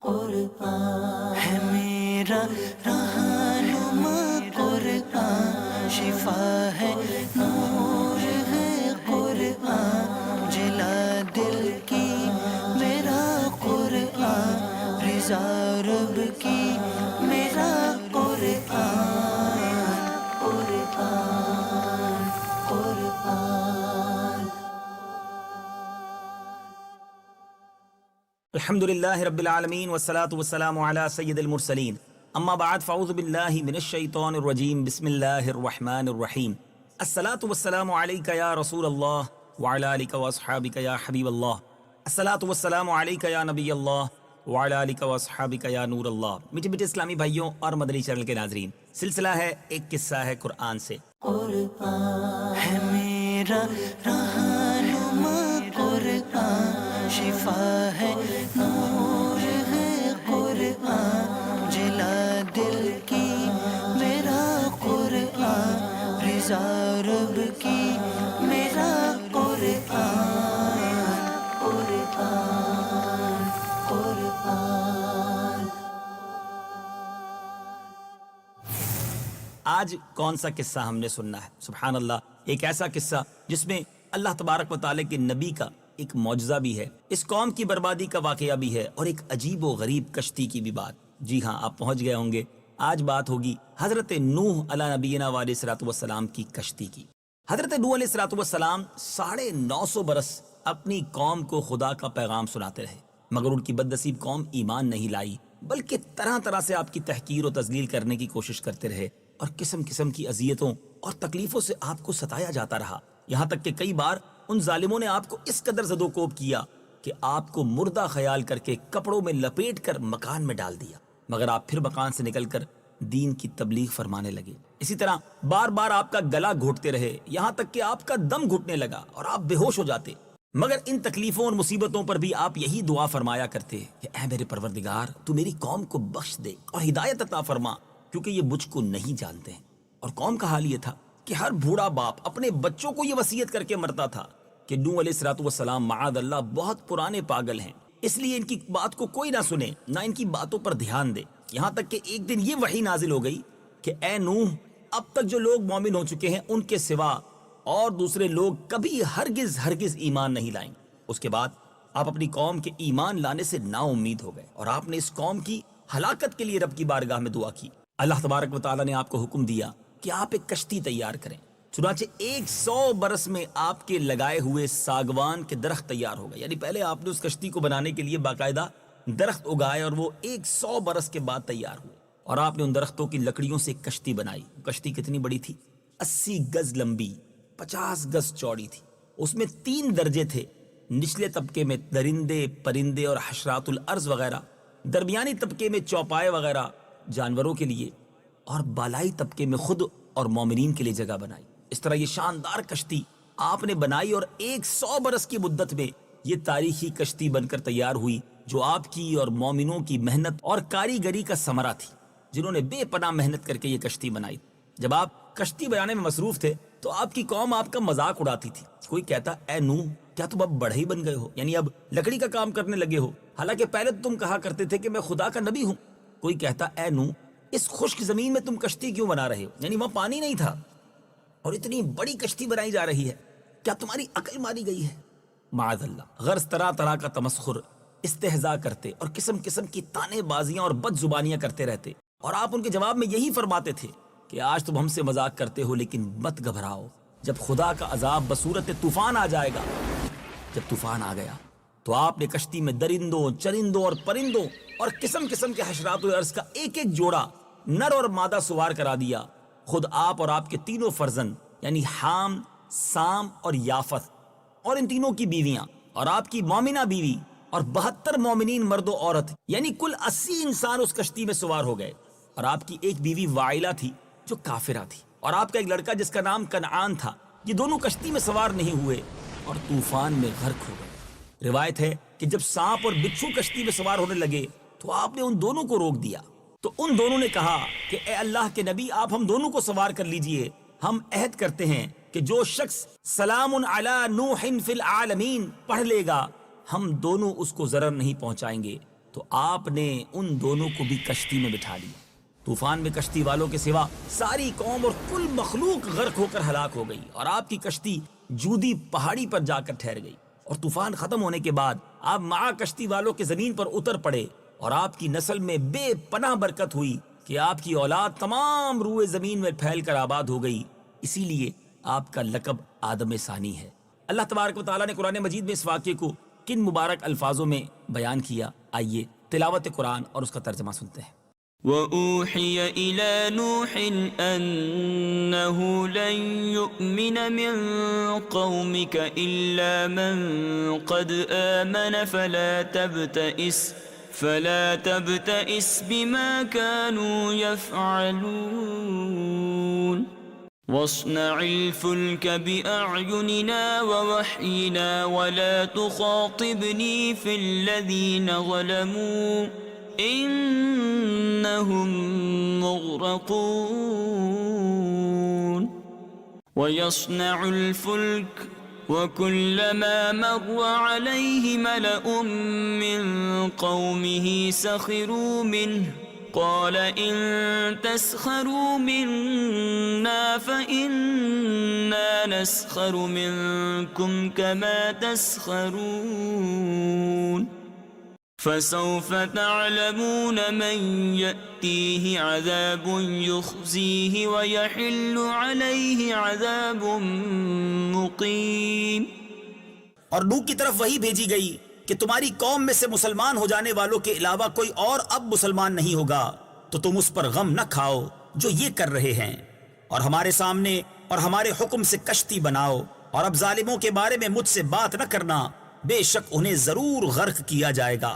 قرآن ہے میرا رہنما، قرآن شفا ہے، نور ہے قرآن، جلا دل کی میرا قرآن، رضا رب کی میرا قرآن، قرآن قرآن۔ الحمدللہ رب العالمین والصلاة والسلام علی سید المرسلین، اما بعد فاعوذ باللہ من الشیطان الرجیم، بسم اللہ الرحمن الرحیم۔ الصلاة والسلام علیک یا رسول اللہ وعلی آلک واصحابک یا حبیب اللہ، الصلاة والسلام علیک یا نبی اللہ وعلی آلک واصحابک یا نور اللہ۔ میٹھے میٹھے اسلامی بھائیوں اور مدنی چینل کے ناظرین، سلسلہ ہے ایک قصہ ہے قرآن سے۔ قرآن ہے میرا رہنما، قرآن شفا ہے، نور ہے قرآن، جلا دل کی میرا قرآن، رضا رب کی میرا قرآن، قرآن قرآن۔ آج کون سا قصہ ہم نے سننا ہے؟ سبحان اللہ، ایک ایسا قصہ جس میں اللہ تبارک و تعالیٰ کے نبی کا ایک معجزہ بھی ہے، اس قوم کی بربادی کا واقعہ بھی ہے، اور ایک عجیب و غریب کشتی کی بھی بات۔ جی ہاں، آپ پہنچ گئے ہوں گے۔ آج بات ہوگی حضرت نوح علی نبینا علیہ الصلوۃ والسلام کی کشتی کی۔ حضرت نوح علیہ الصلوۃ والسلام 950 برس اپنی قوم کو خدا کا پیغام سناتے رہے، مگر ان کی بد نصیب قوم ایمان نہیں لائی، بلکہ طرح طرح سے آپ کی تحقیر و تذلیل کرنے کی کوشش کرتے رہے، اور قسم قسم کی اذیتوں اور تکلیفوں سے آپ کو ستایا جاتا رہا، یہاں تک کہ کئی بار ان ظالموں نے آپ کو اس قدر زد و کوب کیا کہ آپ کو مردہ خیال کر کے کپڑوں میں لپیٹ کر مکان میں ڈال دیا، مگر آپ پھر مکان سے نکل کر دین کی تبلیغ فرمانے لگے۔ اسی طرح بار بار آپ کا گلا گھونٹتے رہے، یہاں تک کہ آپ کا دم گھٹنے لگا اور آپ بے ہوش ہو جاتے، مگر ان تکلیفوں اور مصیبتوں پر بھی آپ یہی دعا فرمایا کرتے کہ اے میرے پروردگار، تو میری قوم کو بخش دے اور ہدایت عطا فرما، کیونکہ یہ مجھ کو نہیں جانتے ہیں۔ اور قوم کا حال یہ تھا کہ ہر بوڑھا باپ اپنے بچوں کو یہ وصیت کر کے مرتا تھا کہ نوح علیہ الصلوۃ والسلام معاذ اللہ بہت پرانے پاگل ہیں، اس لیے ان کی بات کو کوئی نہ سنے، نہ ان کی باتوں پر دھیان دے۔ یہاں تک کہ ایک دن یہ وحی نازل ہو گئی کہ اے نوح، اب تک جو لوگ مومن ہو چکے ہیں ان کے سوا اور دوسرے لوگ کبھی ہرگز ہرگز ایمان نہیں لائیں۔ اس کے بعد آپ اپنی قوم کے ایمان لانے سے نا امید ہو گئے، اور آپ نے اس قوم کی ہلاکت کے لیے رب کی بارگاہ میں دعا کی۔ اللہ تبارک و تعالیٰ نے آپ کو حکم دیا کہ آپ ایک کشتی تیار کریں، چنانچہ 100 برس میں آپ کے لگائے ہوئے ساگوان کے درخت تیار ہو گئے، یعنی پہلے آپ نے اس کشتی کو بنانے کے لیے باقاعدہ درخت اگائے، اور وہ 100 برس کے بعد تیار ہوئے، اور آپ نے ان درختوں کی لکڑیوں سے ایک کشتی بنائی۔ کشتی کتنی بڑی تھی؟ 80 گز لمبی، 50 گز چوڑی تھی۔ اس میں 3 درجے تھے، نچلے طبقے میں درندے پرندے اور حشرات الارض وغیرہ، درمیانی طبقے میں چوپائے وغیرہ جانوروں کے لیے، اور بالائی طبقے میں خود اور مومنین کے لیے جگہ بنائی۔ اس طرح یہ شاندار کشتی آپ نے بنائی، اور 100 برس کی مدت میں یہ تاریخی کشتی بن کر تیار ہوئی، جو آپ کی اور مومنوں کی محنت اور کاریگری کا ثمرہ تھی، جنہوں نے بے پناہ محنت کر کے یہ کشتی بنائی۔ جب آپ کشتی بنانے میں مصروف تھے تو آپ کی قوم آپ کا مذاق اڑاتی تھی۔ کوئی کہتا، اے نوح، کیا تم اب بڑھے ہی بن گئے ہو، یعنی اب لکڑی کا کام کرنے لگے ہو، حالانکہ پہلے تو تم کہا کرتے تھے کہ میں خدا کا نبی ہوں۔ کوئی کہتا، اے نوح، اس خشک زمین میں تم کشتی کیوں بنا رہے ہو، یعنی وہاں پانی نہیں تھا اور اتنی بڑی کشتی بنائی جا رہی ہے، کیا تمہاری عقل ماری گئی ہے؟ معاذ اللہ، غرض طرح طرح کا تمسخر، استہزاء کرتے اور قسم قسم کی تانے بازیاں اور بد زبانیاں کرتے رہتے، اور آپ ان کے جواب میں یہی فرماتے تھے کہ آج تم ہم سے مذاق کرتے ہو، لیکن مت گھبراؤ، جب خدا کا عذاب بصورت طوفان آ جائے گا۔ جب طوفان آ گیا تو آپ نے کشتی میں درندوں چرندوں اور پرندوں اور قسم قسم کے حشرات الارض کا ایک ایک جوڑا نر اور مادہ سوار کرا دیا، خود آپ اور آپ کے تینوں فرزند، یعنی حام، سام اور یافت، اور ان تینوں کی بیویاں، اور آپ کی مومنہ بیوی، اور 72 مومنین مرد و عورت، یعنی کل 80 انسان اس کشتی میں سوار ہو گئے، اور آپ کی ایک بیوی وائلہ تھی جو کافرہ تھی، اور آپ کا ایک لڑکا جس کا نام کنعان تھا۔ یہ دونوں کشتی میں سوار نہیں ہوئے اور طوفان میں غرق ہو گئے۔ روایت ہے کہ جب سانپ اور بچھو کشتی میں سوار ہونے لگے تو آپ نے ان دونوں کو روک دیا، تو ان دونوں نے کہا کہ اے اللہ کے نبی، آپ ہم دونوں کو سوار کر لیجئے، ہم عہد کرتے ہیں کہ جو شخص سلام علی نوح فی العالمین پڑھ لے گا، ہم دونوں اس کو ضرر نہیں پہنچائیں گے، تو آپ نے ان دونوں کو بھی کشتی میں بٹھا لیا۔ طوفان میں کشتی والوں کے سوا ساری قوم اور کل مخلوق غرق ہو کر ہلاک ہو گئی، اور آپ کی کشتی جودی پہاڑی پر جا کر ٹھہر گئی۔ اور طوفان ختم ہونے کے بعد آپ مع کشتی والوں کے زمین پر اتر پڑے، اور آپ کی نسل میں بے پناہ برکت ہوئی کہ آپ کی اولاد تمام روئے زمین میں پھیل کر آباد ہو گئی۔ اسی لیے آپ کا لقب آدم ثانی ہے۔ اللہ تبارک و تعالیٰ نے قرآن مجید میں اس واقعے کو کن مبارک الفاظوں میں بیان کیا، آئیے تلاوت قرآن اور اس کا ترجمہ سنتے ہیں۔ وَأُوحِيَ إِلَى نُوحٍ أَنَّهُ لَن يُؤْمِنَ مِن قَوْمِكَ إِلَّا مَن قَدْ آمَنَ فَلَا تَبْتَئِسْ بِمَا كَانُوا يَفْعَلُونَ وَاصْنَعِ الْفُلْكَ بِأَعْيُنِنَا وَوَحْيِنَا وَلَا تُخَاطِبْنِي فِي الَّذِينَ ظَلَمُوا إِنَّهُمْ مُغْرَقُونَ وَيَصْنَعُ الْفُلْكَ وَكُلَّمَا مَرَّ عَلَيْهِ مَلَأٌ مِّن قَوْمِهِ سَخِرُوا مِنْهُ قَالَ إِن تَسْخَرُوا مِنَّا فَإِنَّا نَسْخَرُ مِنكُمْ كَمَا تَسْخَرُونَ فَسَوْفَ تَعْلَمُونَ مَن يَأْتِيهِ عَذَابٌ يُخْزِيهِ وَيَحِلُّ عَلَيْهِ عَذَابٌ مُقِيمٌ۔ اور نوح کی طرف وحی بھیجی گئی کہ تمہاری قوم میں سے مسلمان ہو جانے والوں کے علاوہ کوئی اور اب مسلمان نہیں ہوگا، تو تم اس پر غم نہ کھاؤ جو یہ کر رہے ہیں، اور ہمارے سامنے اور ہمارے حکم سے کشتی بناؤ، اور اب ظالموں کے بارے میں مجھ سے بات نہ کرنا، بے شک انہیں ضرور غرق کیا جائے گا۔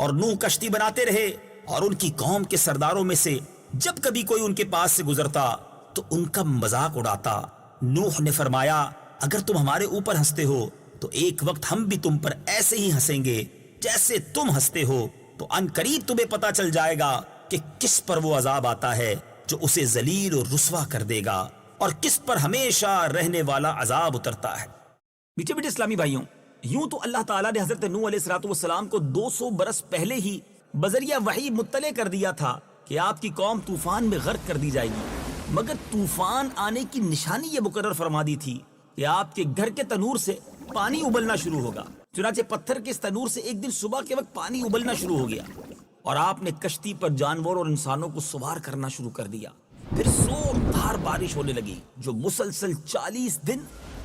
اور نوح کشتی بناتے رہے، اور ان کی قوم کے سرداروں میں سے جب کبھی کوئی ان کے پاس سے گزرتا تو ان کا مذاق اڑاتا۔ نوح نے فرمایا، اگر تم ہمارے اوپر ہنستے ہو تو ایک وقت ہم بھی تم پر ایسے ہی ہنسیں گے جیسے تم ہنستے ہو، تو ان قریب تمہیں پتہ چل جائے گا کہ کس پر وہ عذاب آتا ہے جو اسے ذلیل و رسوا کر دے گا، اور کس پر ہمیشہ رہنے والا عذاب اترتا ہے۔ میٹھے میٹھے اسلامی بھائیوں، یوں تو اللہ تعالیٰ نے حضرت نوح علیہ السلام کو 200 برس پہلے ہی بذریعہ وحی مطلع کر دیا تھا کہ آپ کی قوم طوفان میں غرق کر دی جائے گی، مگر طوفان آنے کی نشانی یہ مقرر فرما دی تھی کہ آپ کے گھر کے تنور سے پانی ابلنا شروع ہوگا۔ چنانچہ پتھر کے اس تنور سے ایک دن صبح کے وقت پانی ابلنا شروع ہو گیا، اور آپ نے کشتی پر جانور اور انسانوں کو سوار کرنا شروع کر دیا۔ پھر زوردار بارش ہونے لگی جو مسلسل 40 دن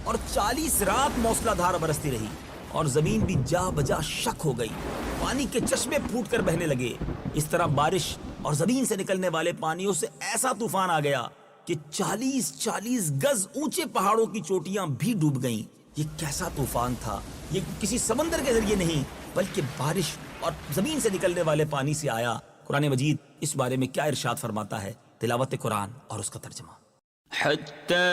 اور 40 رات موسلا دھار برستی رہی، اور زمین بھی جا بجا شک ہو گئی، پانی کے چشمے پھوٹ کر بہنے لگے۔ اس طرح بارش اور زمین سے نکلنے والے پانیوں سے ایسا طوفان آ گیا کہ 40 گز اونچے پہاڑوں کی چوٹیاں بھی ڈوب گئیں۔ یہ کیسا طوفان تھا؟ یہ کسی سمندر کے ذریعے نہیں بلکہ بارش اور زمین سے نکلنے والے پانی سے آیا۔ قرآن مجید اس بارے میں کیا ارشاد فرماتا ہے؟ تلاوت قرآن اور اس کا ترجمہ۔ حتى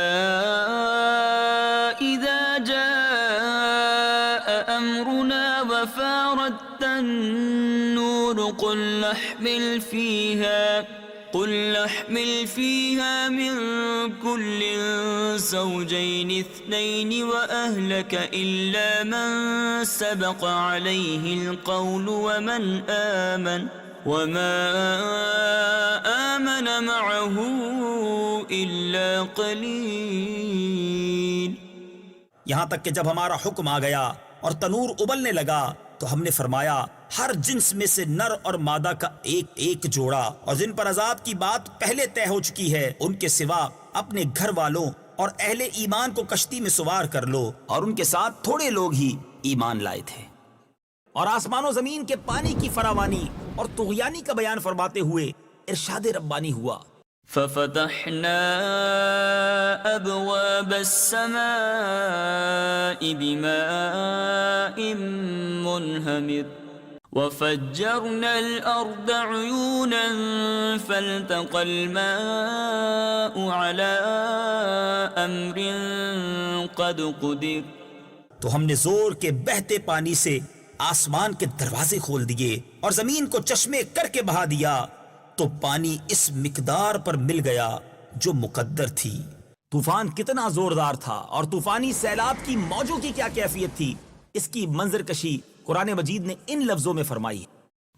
إذا جاء أمرنا وفارت النور قل نحمل فيها من كل زوجين اثنين وأهلك إلا من سبق عليه القول وما آمن معه إلا قليل۔ یہاں تک کہ جب ہمارا حکم آ گیا اور تنور ابلنے لگا تو ہم نے فرمایا ہر جنس میں سے نر اور مادہ کا ایک جوڑا، اور جن پر عذاب کی بات پہلے طے ہو چکی ہے ان کے سوا اپنے گھر والوں اور اہل ایمان کو کشتی میں سوار کر لو، اور ان کے ساتھ تھوڑے لوگ ہی ایمان لائے تھے۔ اور آسمان و زمین کے پانی کی فراوانی اور طغیانی کا بیان فرماتے ہوئے ارشاد ربانی ہوا، ففتحنا أبواب السماء بماء منهمر وفجرنا الأرض عيونا فالتقى الماء على أمر قد قدر۔ تو ہم نے زور کے بہتے پانی سے آسمان کے دروازے کھول دیے اور زمین کو چشمے کر کے بہا دیا، تو پانی اس مقدار پر مل گیا جو مقدر تھی۔ طوفان کتنا زوردار تھا اور طوفانی سیلاب کی موجوں کی کیا کیفیت تھی، اس کی منظر کشی قرآن مجید نے ان لفظوں میں فرمائی۔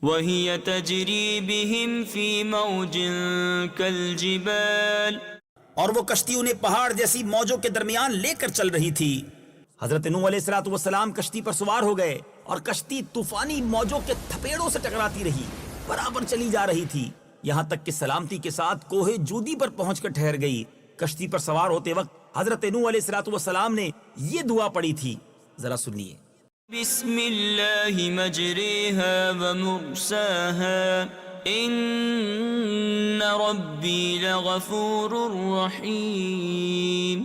وهي تجري بهم في موج كالجبال اور وہ کشتی انہیں پہاڑ جیسی موجوں کے درمیان لے کر چل رہی تھی۔ حضرت نوح علیہ الصلوۃ والسلام کشتی پر سوار ہو گئے اور کشتی طوفانی موجوں کے تھپیڑوں سے ٹکراتی رہی، برابر چلی جا رہی تھی، یہاں تک کہ سلامتی کے ساتھ کوہ جودی پر پہنچ کر ٹھہر گئی۔ کشتی پر سوار ہوتے وقت حضرت نوح علیہ الصلوۃ والسلام نے یہ دعا پڑھی تھی، ذرا سنیے۔ بسم اللہ مجریہا ومرساہا ان ربی لغفور رحیم۔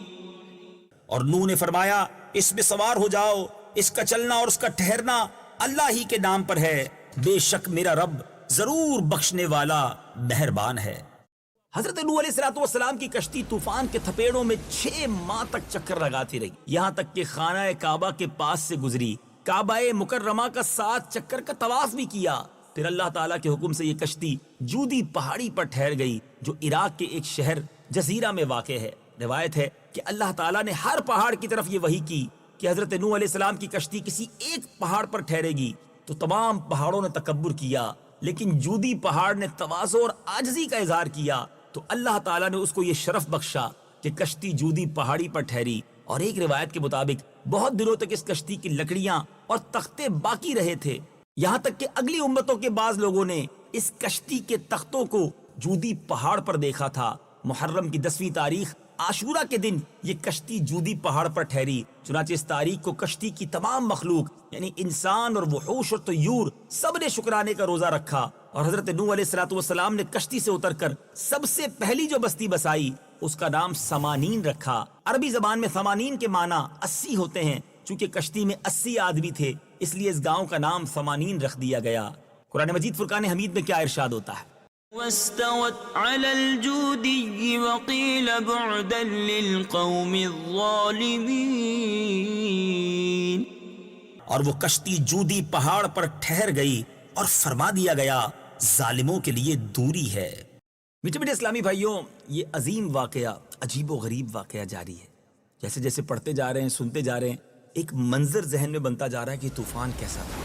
اور نوح نے فرمایا اس میں سوار ہو جاؤ، اس کا چلنا اور اس کا ٹھہرنا اللہ ہی کے نام پر ہے، بے شک میرا رب ضرور بخشنے والا مہربان ہے۔ حضرت نوح علیہ الصلوۃ والسلام کی کشتی طوفان کے تھپیڑوں میں 6 ماہ تک چکر لگاتی رہی، یہاں تک کہ خانہ کعبہ کے پاس سے گزری، کعبہ مکرمہ کا 7 چکر کا طواف بھی کیا۔ پھر اللہ تعالیٰ کے حکم سے یہ کشتی جودی پہاڑی پر ٹھہر گئی جو عراق کے ایک شہر جزیرہ میں واقع ہے۔ روایت ہے کہ اللہ تعالیٰ نے ہر پہاڑ کی طرف یہ وحی کی کہ حضرت نوح علیہ السلام کی کشتی کسی ایک پہاڑ پر ٹھہرے گی، تو تمام پہاڑوں نے تکبر کیا، لیکن جودی پہاڑ نے تواضع اور عاجزی کا اظہار کیا، تو اللہ تعالیٰ نے اس کو یہ شرف بخشا کہ کشتی جودی پہاڑی پر ٹھہری۔ اور ایک روایت کے مطابق بہت دنوں تک اس کشتی کی لکڑیاں اور تختے باقی رہے تھے، یہاں تک کہ اگلی امتوں کے بعض لوگوں نے اس کشتی کے تختوں کو جودی پہاڑ پر دیکھا تھا۔ محرم کی 10ویں تاریخ عاشورہ کے دن یہ کشتی جودی پہاڑ پر ٹھہری، چنانچہ اس تاریخ کو کشتی کی تمام مخلوق یعنی انسان اور وحوش اور طیور سب نے شکرانے کا روزہ رکھا، اور حضرت نوح علیہ الصلوۃ والسلام نے کشتی سے اتر کر سب سے پہلی جو بستی بسائی اس کا نام سمانین رکھا۔ عربی زبان میں سمانین کے معنی 80 ہوتے ہیں، چونکہ کشتی میں 80 آدمی تھے اس لیے اس گاؤں کا نام سمانین رکھ دیا گیا۔ قرآن مجید فرقان حمید میں کیا ارشاد ہوتا ہے؟ واستوت على الجودي وقيل بعدا للقوم الظالمين۔ اور وہ کشتی جودی پہاڑ پر ٹھہر گئی اور فرما دیا گیا ظالموں کے لیے دوری ہے۔ میٹھے میٹھے اسلامی بھائیوں، یہ عظیم واقعہ، عجیب و غریب واقعہ جاری ہے۔ جیسے جیسے پڑھتے جا رہے ہیں، سنتے جا رہے ہیں، ایک منظر ذہن میں بنتا جا رہا ہے کہ طوفان کیسا تھا،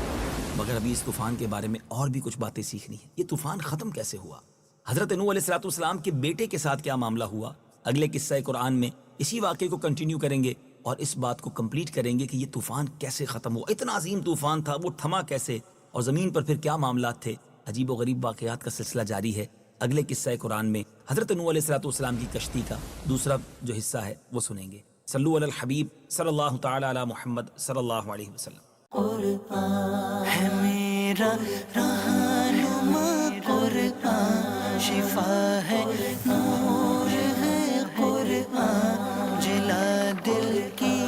مگر ابھی اس طوفان کے بارے میں اور بھی کچھ باتیں سیکھنی ہے۔ یہ طوفان ختم کیسے ہوا؟ حضرت نوح علیہ الصلوۃ والسلام کے بیٹے کے ساتھ کیا معاملہ ہوا؟ اگلے قصہ قرآن میں اسی واقعے کو کنٹینیو کریں گے اور اس بات کو کمپلیٹ کریں گے کہ یہ طوفان کیسے ختم ہوا، اتنا عظیم طوفان تھا، وہ تھما کیسے، اور زمین پر پھر کیا معاملات تھے۔ عجیب و غریب واقعات کا سلسلہ جاری ہے۔ اگلے قصہ قرآن میں حضرت نوح علیہ الصلوۃ والسلام کی کشتی کا دوسرا جو حصہ ہے وہ سنیں گے۔ صلو علی الحبیب صلی اللہ تعالی علی محمد صلی اللہ علیہ وسلم۔ قرآن ہے میرا رہنما، قرآن شفا ہے، نور ہے قرآن، جلا دل کی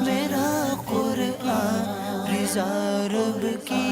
میرا قرآن، رضا رب کی